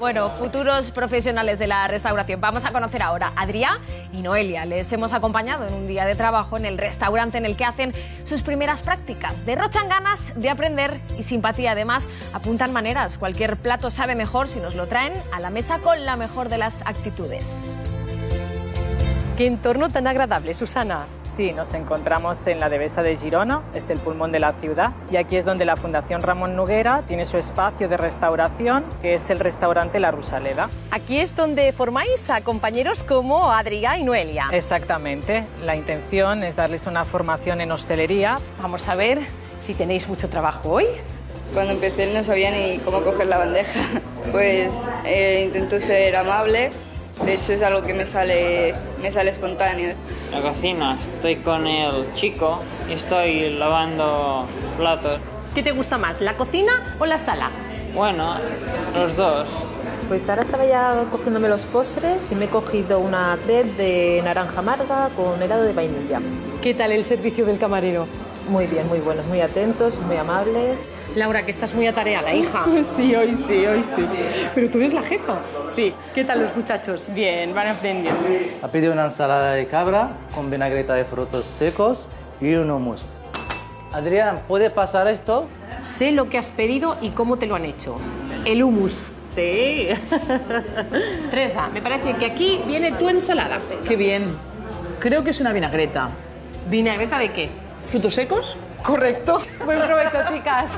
Bueno, futuros profesionales de la restauración. Vamos a conocer ahora a Adrià y Noelia. Les hemos acompañado en un día de trabajo en el restaurante en el que hacen sus primeras prácticas. Derrochan ganas de aprender y simpatía. Además, apuntan maneras. Cualquier plato sabe mejor si nos lo traen a la mesa con la mejor de las actitudes. ¡Qué entorno tan agradable, Susana! Sí, nos encontramos en la Devesa de Girona, es el pulmón de la ciudad, y aquí es donde la Fundación Ramón Noguera tiene su espacio de restauración, que es el restaurante La Rosaleda. Aquí es donde formáis a compañeros como Adrià y Noelia. Exactamente, la intención es darles una formación en hostelería. Vamos a ver si tenéis mucho trabajo hoy. Cuando empecé no sabía ni cómo coger la bandeja, pues intento ser amable. De hecho es algo que me sale espontáneo. La cocina, estoy con el chico y estoy lavando platos. ¿Qué te gusta más, la cocina o la sala? Bueno, los dos. Pues ahora estaba ya cogiéndome los postres y me he cogido una crepe de naranja amarga con helado de vainilla. ¿Qué tal el servicio del camarero? Muy bien, muy buenos, muy atentos, muy amables. Laura, que estás muy atareada, hija. Sí, hoy sí. Pero tú eres la jefa. Sí, ¿Qué tal los muchachos? bien, van aprendiendo. Ha pedido una ensalada de cabra con vinagreta de frutos secos y un hummus. Adrián, ¿puede pasar esto? Sé lo que has pedido y cómo te lo han hecho. El hummus. Sí. Teresa, me parece que aquí viene tu ensalada. Qué bien. Creo que es una vinagreta. ¿Vinagreta de qué? ¿Frutos secos? Correcto. Buen provecho, chicas.